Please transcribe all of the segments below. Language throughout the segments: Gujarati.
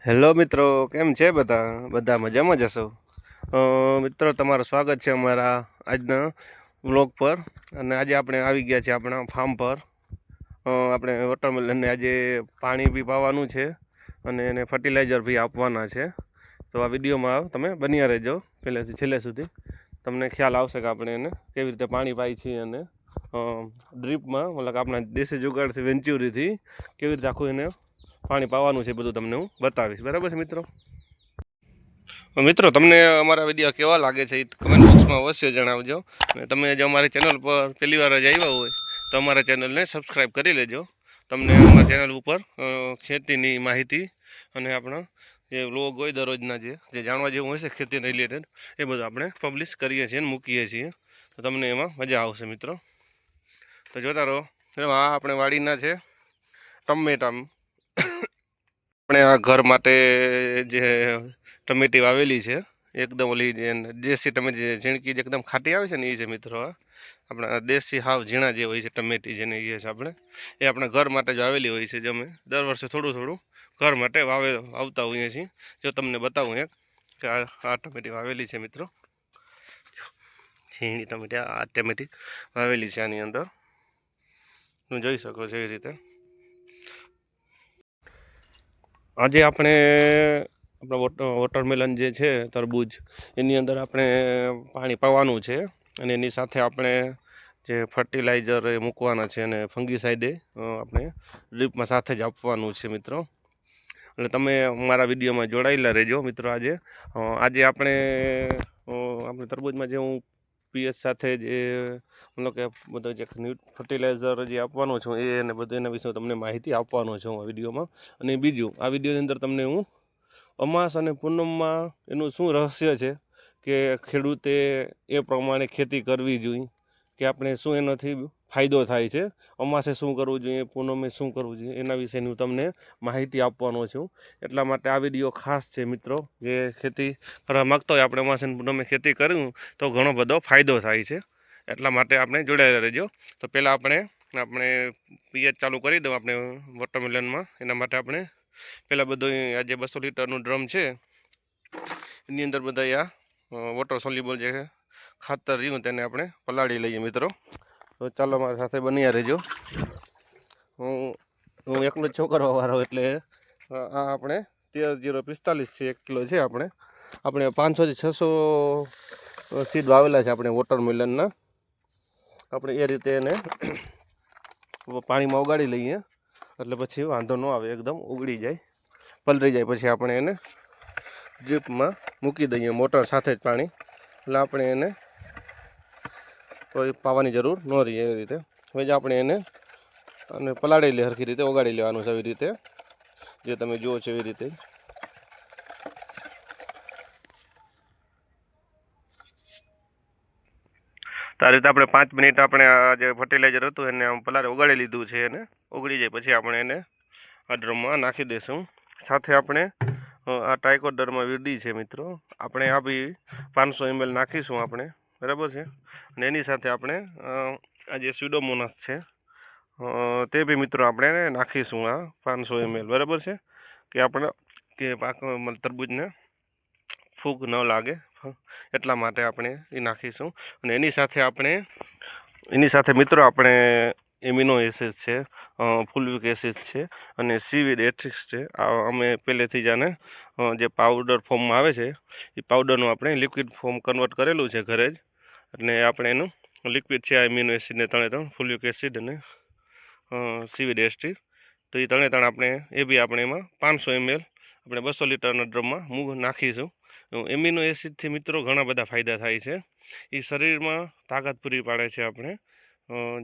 હેલો મિત્રો, કેમ છે બધા? બધા મજામાં જ હશો? મિત્રો, તમારું સ્વાગત છે અમારા આજના વ્લોગ પર. અને આજે આપણે આવી ગયા છે આપણા ફાર્મ પર. આપણે વોટરમેલનને આજે પાણી બી પાવાનું છે અને એને ફર્ટિલાઇઝર બી આપવાના છે. તો આ વિડીયોમાં તમે બન્યા રહેજો પહેલેથી છેલ્લે સુધી. તમને ખ્યાલ આવશે કે આપણે એને કેવી રીતે પાણી પાઈ છીએ અને ડ્રીપમાં મતલબ આપણા દેશી જુગાડથી વેન્ચ્યુરીથી કેવી રીતે આખું એને પાણી પાવાનું છે બધું તમને હું બતાવીશ. બરાબર છે મિત્રો? મિત્રો, તમને અમારા વિડીયો કેવા લાગે છે એ કમેન્ટ બોક્સમાં અવશ્ય જણાવજો. અને તમે જો અમારી ચેનલ પર પહેલી વાર જ આવ્યા હોય તો અમારા ચેનલને સબસ્ક્રાઈબ કરી લેજો. તમને અમારા ચેનલ ઉપર ખેતીની માહિતી અને આપણા જે વ્લોગ હોય દરરોજના જે જાણવા જેવું હોય છે ખેતી રિલેટેડ, એ બધું આપણે પબ્લિશ કરીએ છીએ અને મૂકીએ છીએ. તો તમને એમાં મજા આવશે મિત્રો. તો જોતા રહો. આ આપણે વાડીના છે ટમેટા. આપણે આ ઘર માટે જે ટમેટી વાવેલી છે, એકદમ ઓલી જે દેશી ટમેટી ઝીણકી જે એકદમ ખાટી આવે છે ને એ છે મિત્રો. આપણા દેશી હાવ ઝીણા જે હોય છે ટમેટી જેને એ છે આપણે, એ આપણા ઘર માટે જ વાવેલી હોય છે. જે અમે દર વર્ષે થોડું થોડું ઘર માટે આવતા હોઈએ છીએ. જો તમને બતાવું એક કે આ ટમેટી વાવેલી છે મિત્રો, ઝીણી ટમેટી. આ ટમેટી વાવેલી છે આની અંદર, તમે જોઈ શકો છો એ રીતે. આજે આપણે આપણા વોટરમેલન જે છે તરબૂજ, એની અંદર આપણે પાણી પાવાનું છે અને એની સાથે આપણે જે ફર્ટિલાઇઝર એ મૂકવાના છે અને ફંગીસાઇડે આપણે ડ્રીપમાં સાથે જ આપવાનું છે મિત્રો. એટલે તમે મારા વિડીયોમાં જોડાયેલા રહેજો મિત્રો. આજે આપણે તરબૂજમાં જે હું પીએચ સાથે જે મતલબ કે બધું જે ફર્ટિલાઇઝર જે આપવાનો છું એ અને બધું એના વિશે તમને માહિતી આપવાનો છું આ વિડીયોમાં. અને બીજું, આ વિડીયોની અંદર તમને હું અમાસ અને પૂનમમાં એનું શું રહસ્ય છે કે ખેડૂતે એ પ્રમાણે ખેતી કરવી જોઈએ, કે આપણે શું એનાથી ફાયદો થાય છે, અમાસે શું કરવું જોઈએ, પૂનમે શું કરવું જોઈએ, એના વિશેની હું તમને માહિતી આપવાનો છું. એટલા માટે આ વિડીયો ખાસ છે મિત્રો. જે ખેતી કરવા માગતો હોય, આપણે અમાસે પૂનમે ખેતી કર્યું તો ઘણો બધો ફાયદો થાય છે. એટલા માટે આપણે જોડાયેલા રહેજો. તો પહેલાં આપણે પીએચ ચાલુ કરી દઉં આપણે વોટરમેલનમાં. એના માટે આપણે પહેલાં બધું આ જે 200 લીટરનું ડ્રમ છે એની અંદર બધા આ વોટર સોલ્યુબલ જે ખાતર રહ્યું તેને આપણે પલાળી લઈએ મિત્રો. તો ચાલો મારી સાથે બન્યા રહેજો. હું એકલો જ છોકરાવાળો, એટલે આ આપણે 13,045 છે, 1 કિલો છે. આપણે 500 થી 600 સીડ વાવેલા છે આપણે વોટરમેલનના. આપણે એ રીતે એને પાણીમાં ઉગાડી લઈએ એટલે પછી વાંધો ન આવે, એકદમ ઉગડી જાય, પલળી જાય. પછી આપણે એને ડ્રીપમાં મૂકી દઈએ મોટર સાથે જ પાણી, એટલે આપણે એને કોઈ પાવાની જરૂર ન રહે એવી રીતે. હવે જ આપણે એને પલાળી લે સરખી રીતે, ઓગાળી લેવાનું છે એવી રીતે, જે તમે જુઓ છો એવી રીતે. તો આ રીતે આપણે 5 મિનિટ આપણે આ જે ફર્ટિલાઇઝર હતું એને ઓગાળી લીધું છે. એને ઓગળી જાય પછી આપણે એને આ ડ્રમમાં નાખી દઈશું. સાથે આપણે આ ટ્રાયકોડર્મા વિરડી છે મિત્રો, આપણે આ બી 500 ml નાખીશું આપણે, બરાબર છે. અને એની સાથે આપણે આ જે સ્યુડોમોનાસ છે તે બી મિત્રો આપણે નાખીશું, આ 500 ml, બરાબર છે. કે પાક તરબૂજને ફૂગ ન લાગે એટલા માટે આપણે એ નાખીશું. અને એની સાથે મિત્રો આપણે એમિનો એસિડ છે, ફુલવિક એસિડ છે અને સીવીડ એથિક્સ છે. અમે પહેલેથી જ આને જે પાવડર ફોર્મમાં આવે છે એ પાવડરનું આપણે લિક્વિડ ફોર્મ કન્વર્ટ કરેલું છે ઘરે જ. એટલે આપણે એનું લિક્વિડ છે આ એમિનો એસિડને 3 ફુલવિક એસિડ અને સીવીડ એસિડ. તો એ 3 આપણે એમાં 500 ml આપણે 200 લીટરના ડ્રમમાં નાખીશું. એમિનો એસિડથી મિત્રો ઘણા બધા ફાયદા થાય છે. એ શરીરમાં તાકાત પૂરી પાડે છે, આપણે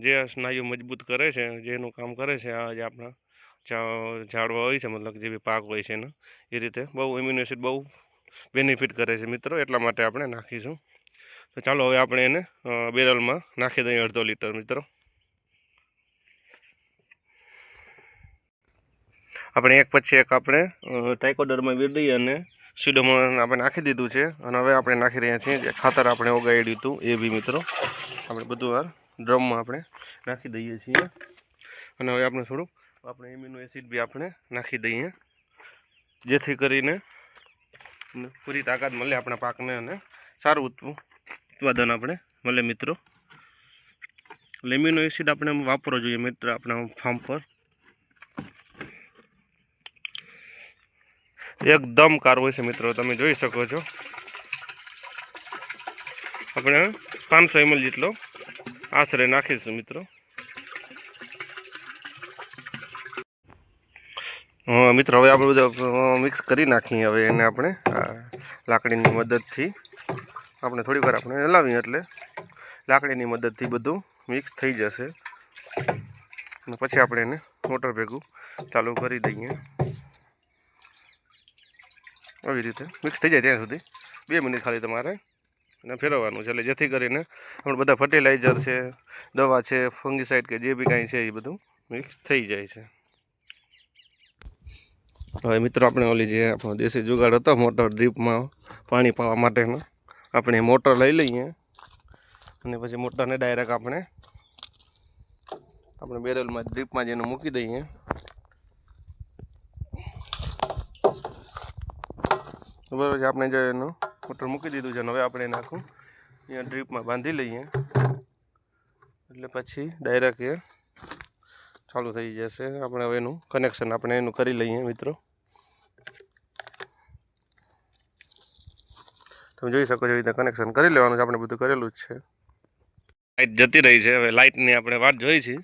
જે સ્નાયુ મજબૂત કરે છે, જેનું કામ કરે છે આ જે આપણા ઝાડવા હોય છે, મતલબ જે બી પાક હોય છે એના, એ રીતે બહુ એમિનો એસિડ બહુ બેનિફિટ કરે છે મિત્રો. એટલા માટે આપણે નાખીશું. તો ચાલો હવે આપણે એને બેરલમાં નાખી દઈએ 1/2 લીટર મિત્રો. આપણે એક પછી એક આપણે ટ્રાયકોડર્મા વિરડી અને સ્યુડોમોનાસ આપણે નાખી દીધું છે. અને હવે આપણે નાખી રહ્યા છીએ જે ખાતર આપણે ઓગાળ્યું હતું એ બી મિત્રો આપણે બધું આ ડ્રમમાં આપણે નાખી દઈએ છીએ. અને હવે આપણે થોડુંક એમિનો એસિડ બી આપણે નાખી દઈએ. જેથી કરીને પૂરી તાકાત મળે આપણા પાકને અને સારું ઉત્પાદન આપણે મળે મિત્રો. લેમિનો એસિડ આપણે વાપરવો જોઈએ મિત્ર આપણા ફાર્મ પર. એકદમ કારો હોય છે મિત્રો, તમે જોઈ શકો છો. આપણે 500 ml જેટલો આશરે નાખીશું મિત્રો. મિત્રો હવે આપણે બધું મિક્સ કરી નાખીએ. હવે એને આપણે લાકડીની મદદથી આપણે થોડી વાર આપણે હલાવીએ એટલે લાકડીની મદદથી બધું મિક્સ થઈ જશે. અને પછી આપણે એને મોટર ભેગું ચાલુ કરી દઈએ. આવી રીતે મિક્સ થઈ જાય ત્યાં સુધી 2 મિનિટ ખાલી તમારે એને ફેરવવાનું છે, એટલે જેથી કરીને આપણે બધા ફર્ટિલાઇઝર છે, દવા છે, ફંગીસાઇડ કે જે બી કાંઈ છે એ બધું મિક્સ થઈ જાય છે. હવે મિત્રો આપણે ઓલી જે આપણો દેશી જુગાડ હતો મોટર ડ્રીપમાં પાણી પાવા માટેનો, આપણે મોટર લઈ લઈએ અને પછી મોટરને ડાયરેક્ટ આપણે બેરલમાં ડ્રીપમાં જેને મૂકી દઈએ. બરાબર છે, આપણે જે એનું મોટર મૂકી દીધું છે. હવે આપણે એને આખું અહીંયા ડ્રીપમાં બાંધી લઈએ એટલે પછી ડાયરેક્ટ એ ચાલુ થઈ જશે. આપણે હવે એનું કનેક્શન આપણે એનું કરી લઈએ મિત્રો. તમે જોઈ શકો છો એ રીતે કનેક્શન કરી લેવાનું છે. આપણે બધું કરેલું જ છે. લાઇટ જતી રહી છે, હવે લાઇટની આપણે વાટ જોઈ છે.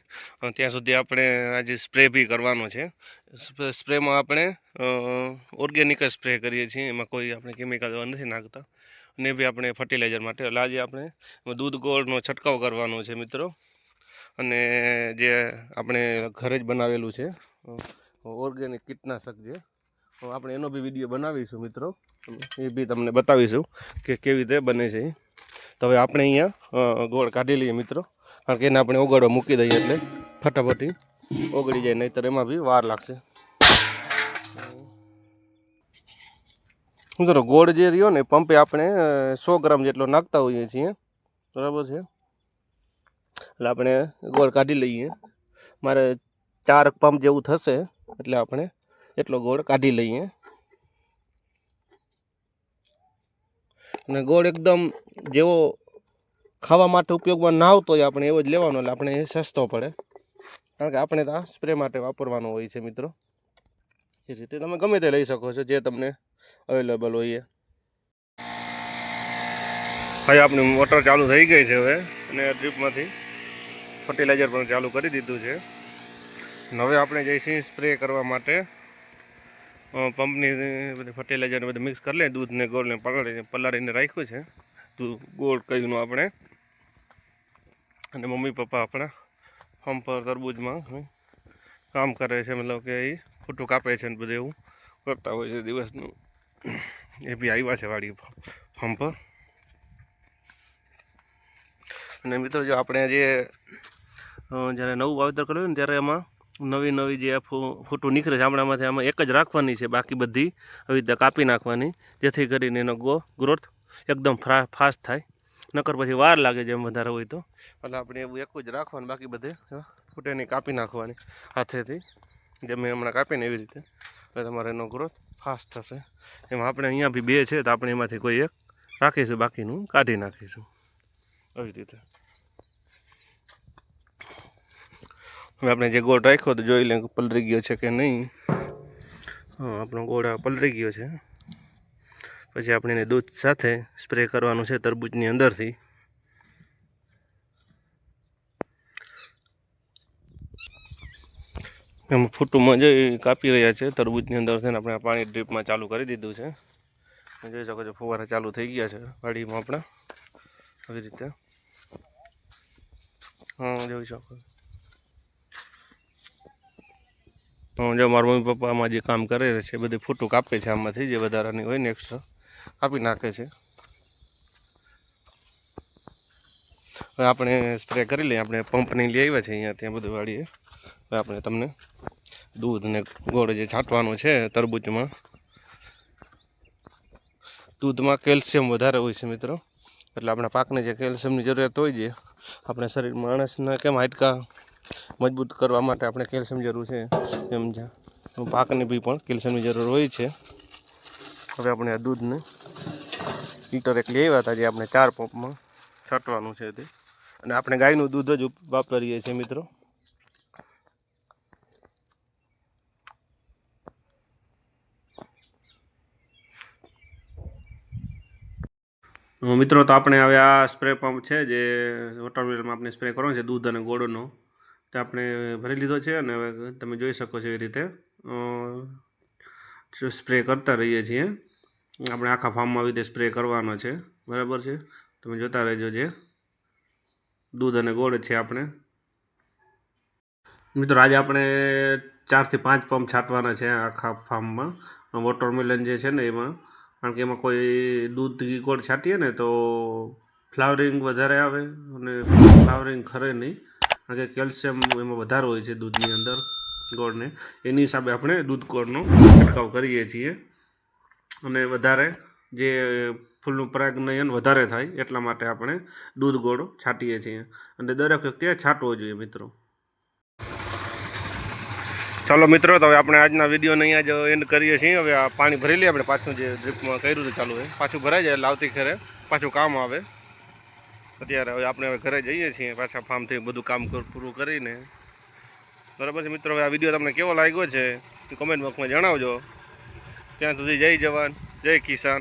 ત્યાં સુધી આપણે આજે સ્પ્રે બી કરવાનો છે. સ્પ્રેમાં આપણે ઓર્ગેનિક જ સ્પ્રે કરીએ છીએ, એમાં કોઈ આપણે કેમિકલ નથી નાખતા. અને બી આપણે ફર્ટિલાઇઝર માટે એટલે આજે આપણે દૂધ ગોળનો છંટકાવ કરવાનો છે મિત્રો. અને જે આપણે ઘરે જ બનાવેલું છે ઓર્ગેનિક કીટનાશક, જે આપણે એનો બી વિડીયો બનાવીશું મિત્રો. એ બી તમને બતાવીશું કે કેવી રીતે બને છે. તો હવે આપણે અહીંયા ગોળ કાઢી લઈએ મિત્રો, કારણ કે એને આપણે ઓગાળવા મૂકી દઈએ એટલે ફટાફટી ઓગળી જાય, નહીંતર એમાં બી વાર લાગશે. મિત્રો ગોળ જે રહ્યો ને પંપે આપણે 100 ગ્રામ જેટલો નાખતા હોઈએ છીએ, બરાબર છે. એટલે આપણે ગોળ કાઢી લઈએ. મારે 4 પંપ જેવું થશે એટલે આપણે એટલો ગોળ કાઢી લઈએ. અને ગોળ એકદમ જેવો ખાવા માટે ઉપયોગમાં ના આવતો હોય આપણે એવો જ લેવાનો, એટલે આપણે એ સસ્તો પડે, કારણ કે આપણે તો સ્પ્રે માટે વાપરવાનો હોય છે મિત્રો. એ રીતે તમે ગમે તે લઈ શકો છો જે તમને અવેલેબલ હોય. હવે આપણી મોટર ચાલુ થઈ ગઈ છે હવે, અને ડ્રીપમાંથી ફર્ટિલાઇઝર પણ ચાલુ કરી દીધું છે. હવે આપણે જઈશું સ્પ્રે કરવા માટે. પંપની બધી ફર્ટિલાઇઝરને બધું મિક્સ કરી લે, દૂધને ગોળને પલાળીને રાખ્યું છે. ગોળ કહીનું આપણે અને મમ્મી પપ્પા આપણા ફાર્મ પર તરબૂચમાં કામ કરે છે, મતલબ કે એ ફૂટું કાપે છે ને બધું એવું કરતા હોય છે દિવસનું. એ બી આવ્યા છે વાડી ફાર્મ પર. અને મિત્રો જો આપણે જ્યારે નવું વાવેતર કર્યું ને ત્યારે એમાં નવી જે ફૂટું નીકળે છે આપણામાંથી, આમાં એક જ રાખવાની છે, બાકી બધી આવી રીતે કાપી નાખવાની, જેથી કરીને એનો ગ્રોથ એકદમ ફાસ્ટ થાય. નકર પછી વાર લાગે જેમ વધારે હોય તો. એટલે આપણે એવું એક જ રાખવાનું, બાકી બધે ફૂટેની કાપી નાખવાની હાથેથી, જેમ મેં હમણાં કાપીને એવી રીતે. એટલે તમારે એનો ગ્રોથ ફાસ્ટ થશે. એમાં આપણે અહીંયા બી 2 છે તો આપણે એમાંથી કોઈ એક રાખીશું, બાકીનું કાઢી નાખીશું આવી રીતે. હવે આપણે જે ગોળ રાખ્યો તો જોઈ લઈએ પલળી ગયો છે કે નહીં. આપણો ગોળ પલળી ગયો છે. પછી આપણે એને દૂધ સાથે સ્પ્રે કરવાનું છે તરબૂચની અંદરથી. એમાં ફૂટુમાં જોઈ કાપી રહ્યા છે તરબૂચની અંદરથી. આપણે પાણી ડ્રીપમાં ચાલુ કરી દીધું છે. જોઈ શકો છો ફુવારા ચાલુ થઈ ગયા છે વાડીમાં આપણા આવી રીતે. જોઈ શકો. જો મારા મમ્મી પપ્પા આમાં જે કામ કરે છે બધું ફૂટું કાપે છે, આમાંથી જે વધારાની હોય ને એક્સ્ટ્રા કાપી નાખે છે. હવે આપણે સ્પ્રે કરી લઈએ. આપણે પંપ નહીં લઈ આવ્યા છે અહીંયા ત્યાં બધું વાળીએ. હવે આપણે તમને દૂધ ને ગોળ જે છાંટવાનું છે તરબૂચમાં. દૂધમાં કેલ્શિયમ વધારે હોય છે મિત્રો, એટલે આપણા પાકને જે કેલ્શિયમની જરૂરિયાત હોય છે, આપણે શરીર માણસના કેમ હાડકાં મજબૂત કરવા માટે આપણે કેલ્શિયમ જરૂર છે, એમ પાકને બી પણ કેલ્શિયમની જરૂર હોય છે. હવે આપણે આ દૂધને લીટર એક લઈ આવ્યા હતા, જે આપણે 4 પંપમાં છાંટવાનું છે તે, અને આપણે ગાયનું દૂધ જ વાપરીએ છીએ મિત્રો. મિત્રો તો આપણે હવે આ સ્પ્રે પંપ છે જે વોટરમેલનમાં આપણે સ્પ્રે કરવાનો છે દૂધ અને ગોળનો, તે આપણે ભરી લીધો છે. અને હવે તમે જોઈ શકો છો એ રીતે સ્પ્રે કરતા રહીએ છીએ. આપણે આખા ફાર્મમાં આવી રીતે સ્પ્રે કરવાનો છે, બરાબર છે. તમે જોતા રહેજો. જે દૂધ અને ગોળ છે આપણે મિત્રો, આજે આપણે 4 થી 5 પંપ છાંટવાના છે આખા ફાર્મમાં વોટરમેલન જે છે ને એમાં. કારણ કે એમાં કોઈ દૂધ ગોળ છાંટીએ ને તો ફ્લાવરિંગ વધારે આવે અને ફ્લાવરિંગ ખરે નહીં, કારણ કે કેલ્શિયમ એમાં વધારે હોય છે દૂધની અંદર ગોળને. એની હિસાબે આપણે દૂધ ગોળનો છંટકાવ કરીએ છીએ, અને વધારે જે ફૂલનું પરાગનયન વધારે થાય એટલા માટે આપણે દૂધ ગોળ છાંટીએ છીએ, અને દરેક વ્યક્તિએ છાંટવો જોઈએ મિત્રો. ચાલો મિત્રો, તો હવે આપણે આજના વિડીયોને અહીંયા જ એન્ડ કરીએ છીએ. હવે આ પાણી ભરી લઈએ આપણે, પાછું જે ડ્રીપમાં કર્યું હતું ચાલુ એ પાછું ભરાઈ જાય એટલે આવતી ખેરે પાછું કામ આવે. અત્યારે હવે આપણે હવે ઘરે જઈએ છીએ પાછા ફાર્મથી બધું કામ પૂરું કરીને, બરાબર છે મિત્રો. હવે આ વિડીયો તમને કેવો લાગ્યો છે એ કોમેન્ટ બોક્સમાં જણાવજો. ત્યાં સુધી જય જવાન, જય કિસાન.